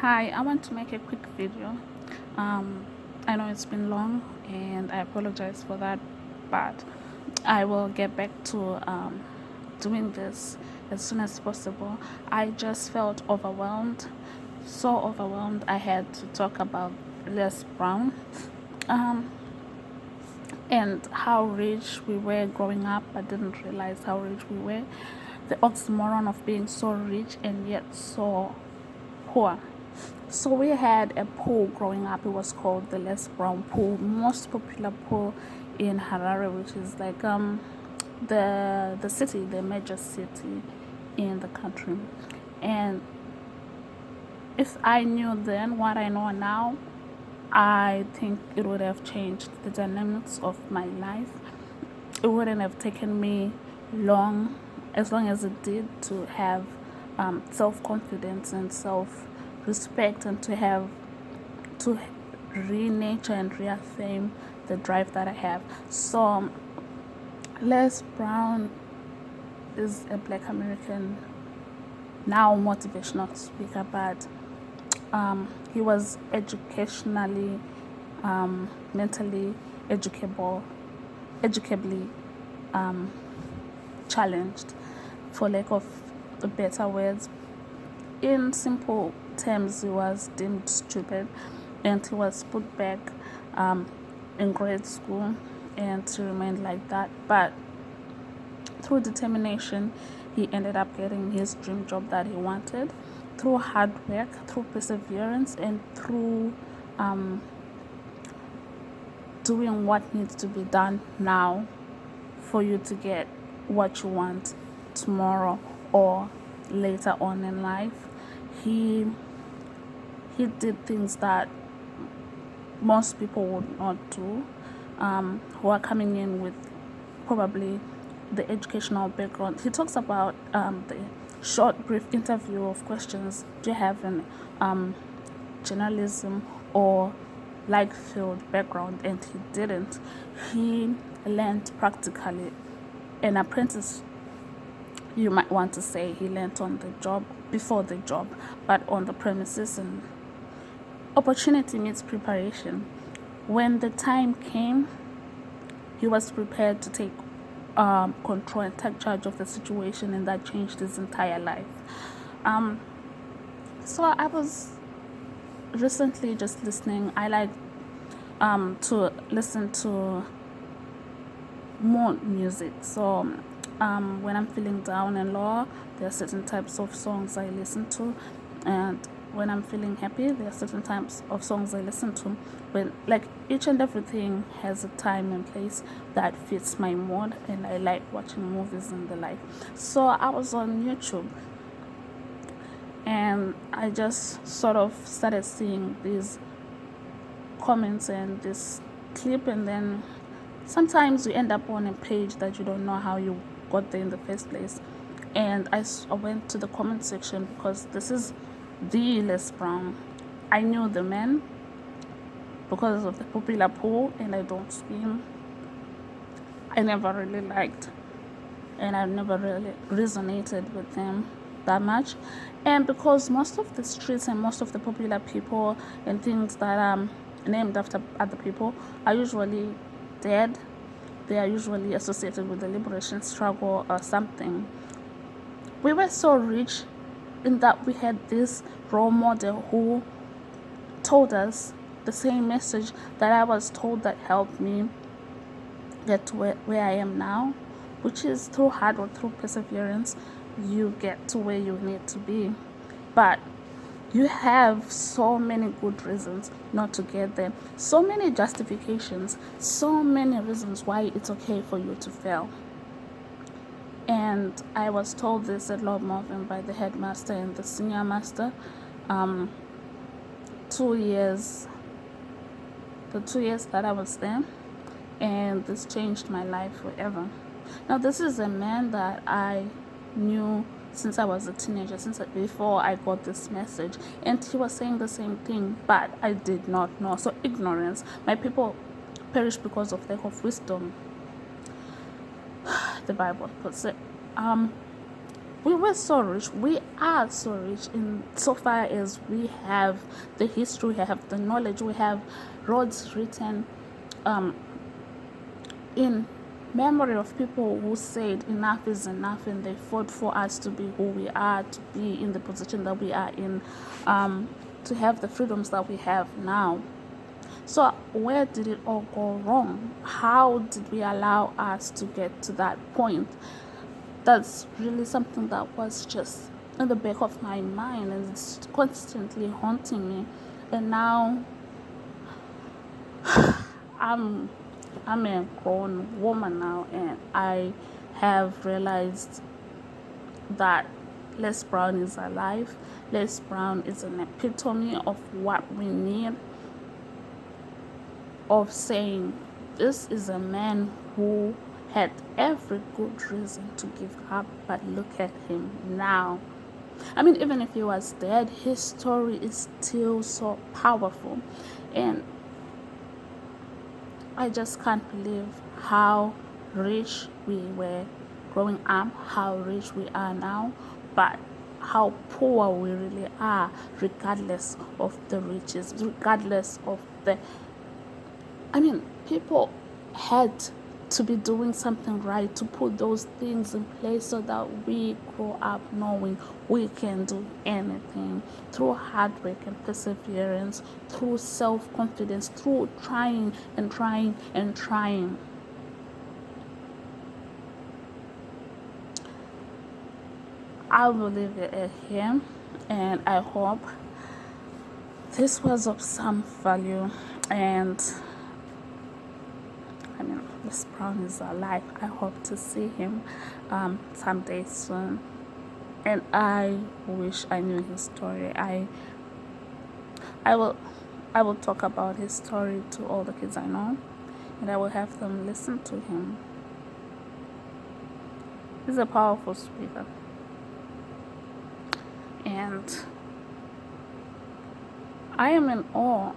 Hi, I want to make a quick video. Um, I know it's been long and I apologize for that, but I will get back to doing this as soon as possible. I just felt overwhelmed, so overwhelmed I had to talk about Les Brown and how rich we were growing up. I didn't realize how rich we were. The oxymoron of being so rich and yet so poor. So we had a pool growing up. It was called the Les Brown Pool, most popular pool in Harare, which is like the city, the major city in the country. And if I knew then what I know now, I think it would have changed the dynamics of my life. It wouldn't have taken me as long as it did, to have self-confidence and self-respect, and to re-nature and reaffirm the drive that I have. So Les Brown is a Black American, now motivational speaker, but he was educationally, mentally educably challenged, for lack of better words. In simple terms, he was deemed stupid and he was put back in grade school and he remained like that. But through determination, he ended up getting his dream job that he wanted, through hard work, through perseverance, and through doing what needs to be done now for you to get what you want tomorrow or later on in life. He did things that most people would not do, who are coming in with probably the educational background. He talks about the short, brief interview of questions: do you have an journalism or like field background? And he didn't. He learned practically. An apprentice, you might want to say. He learned on the job, before the job, but on the premises. And opportunity meets preparation. When the time came, he was prepared to take control and take charge of the situation, and that changed his entire life. So I was recently just listening. I like to listen to more music. So when I'm feeling down and low, there are certain types of songs I listen to, and when I'm feeling happy, there are certain types of songs I listen to. When, like, each and everything has a time and place that fits my mood, and I like watching movies and the like. So I was on YouTube and I just sort of started seeing these comments and this clip, and then sometimes you end up on a page that you don't know how you got there in the first place. And I went to the comment section because this is the Les Brown. I knew the man because of the popular pool, and I don't swim. I never really liked, and I never really resonated with them that much. And because most of the streets and most of the popular people and things that are named after other people are usually dead, they are usually associated with the liberation struggle or something. We were so rich in that we had this role model who told us the same message that I was told, that helped me get to where I am now, which is through hard work, through perseverance, you get to where you need to be. But you have so many good reasons not to get there, so many justifications, so many reasons why it's okay for you to fail. And I was told this at Lord Morven by the headmaster and the senior master. 2 years, the 2 years that I was there, and this changed my life forever. Now, this is a man that I knew since I was a teenager, since before I got this message, and he was saying the same thing, but I did not know. So ignorance. My people perish because of lack of wisdom, the Bible puts it. we were so rich. We are so rich in so far as we have the history, we have the knowledge, we have roads written in memory of people who said enough is enough, and they fought for us to be who we are, to be in the position that we are in, to have the freedoms that we have now. So where did it all go wrong? How did we allow us to get to that point? That's really something that was just in the back of my mind, and it's constantly haunting me. And now I'm a grown woman now, and I have realized that Les Brown is alive. Les Brown is an epitome of what we need, of saying this is a man who had every good reason to give up, but look at him now. I mean, even if he was dead, his story is still so powerful. And I just can't believe how rich we were growing up, how rich we are now, but how poor we really are, regardless of the riches, regardless of the. I mean, people had to be doing something right to put those things in place so that we grow up knowing we can do anything through hard work and perseverance, through self-confidence, through trying and trying and trying. I will leave it here, and I hope this was of some value. And I mean, Les Brown is alive. I hope to see him someday soon. And I wish I knew his story. I will talk about his story to all the kids I know, and I will have them listen to him. He's a powerful speaker. And I am in awe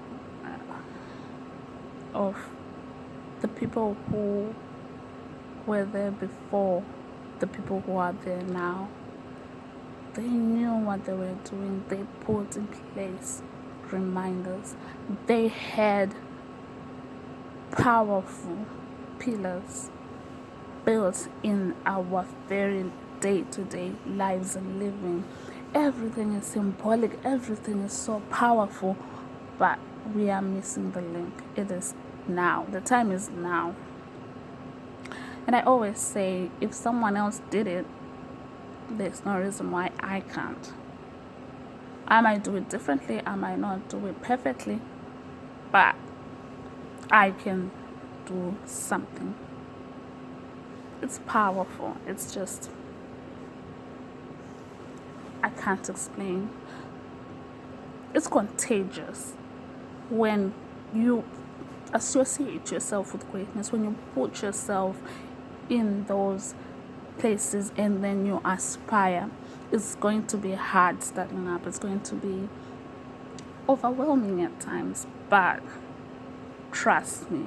of the people who were there before, the people who are there now. They knew what they were doing. They put in place reminders. They had powerful pillars built in our very day-to-day lives and living. Everything is symbolic. Everything is so powerful, but we are missing the link. It is now. The time is now. And I always say, if someone else did it, there's no reason why I can't. I might do it differently. I might not do it perfectly, but I can do something. It's powerful. It's just, I can't explain. It's contagious when you associate yourself with greatness, when you put yourself in those places and then you aspire. It's going to be hard starting up. It's going to be overwhelming at times, but trust me,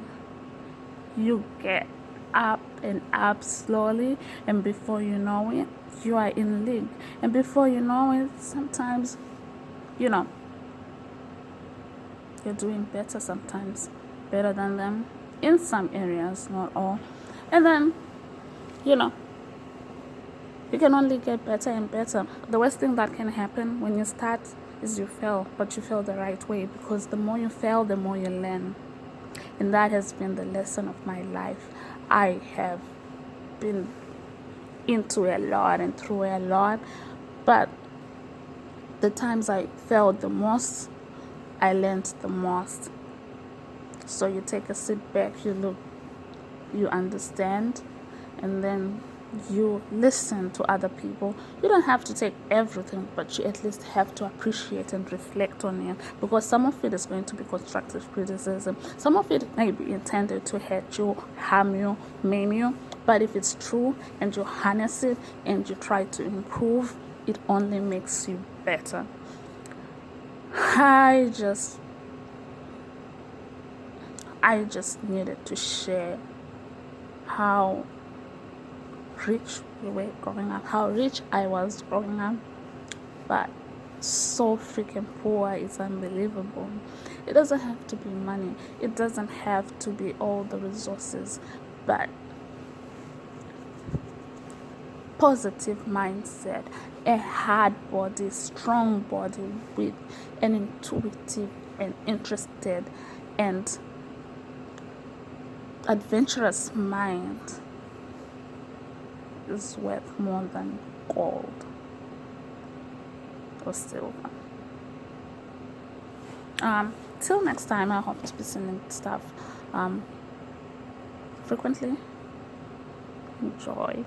you get up and up slowly, and before you know it, you are in league. And before you know it, sometimes, you're doing better sometimes, better than them in some areas, not all. And then, you can only get better and better. The worst thing that can happen when you start is you fail, but you fail the right way, because the more you fail, the more you learn. And that has been the lesson of my life. I have been into a lot and through a lot, but the times I failed the most, I learned the most. So you take a sit back, you look, you understand, and then you listen to other people. You don't have to take everything, but you at least have to appreciate and reflect on it, because some of it is going to be constructive criticism. Some of it may be intended to hurt you, harm you, maim you, but if it's true and you harness it and you try to improve, it only makes you better. I just needed to share how rich we were growing up, how rich I was growing up, but so freaking poor. It's unbelievable. It doesn't have to be money, it doesn't have to be all the resources, but positive mindset, a hard body, strong body with an intuitive and interested and adventurous mind is worth more than gold or silver. Till next time, I hope to be sending stuff frequently. Enjoy.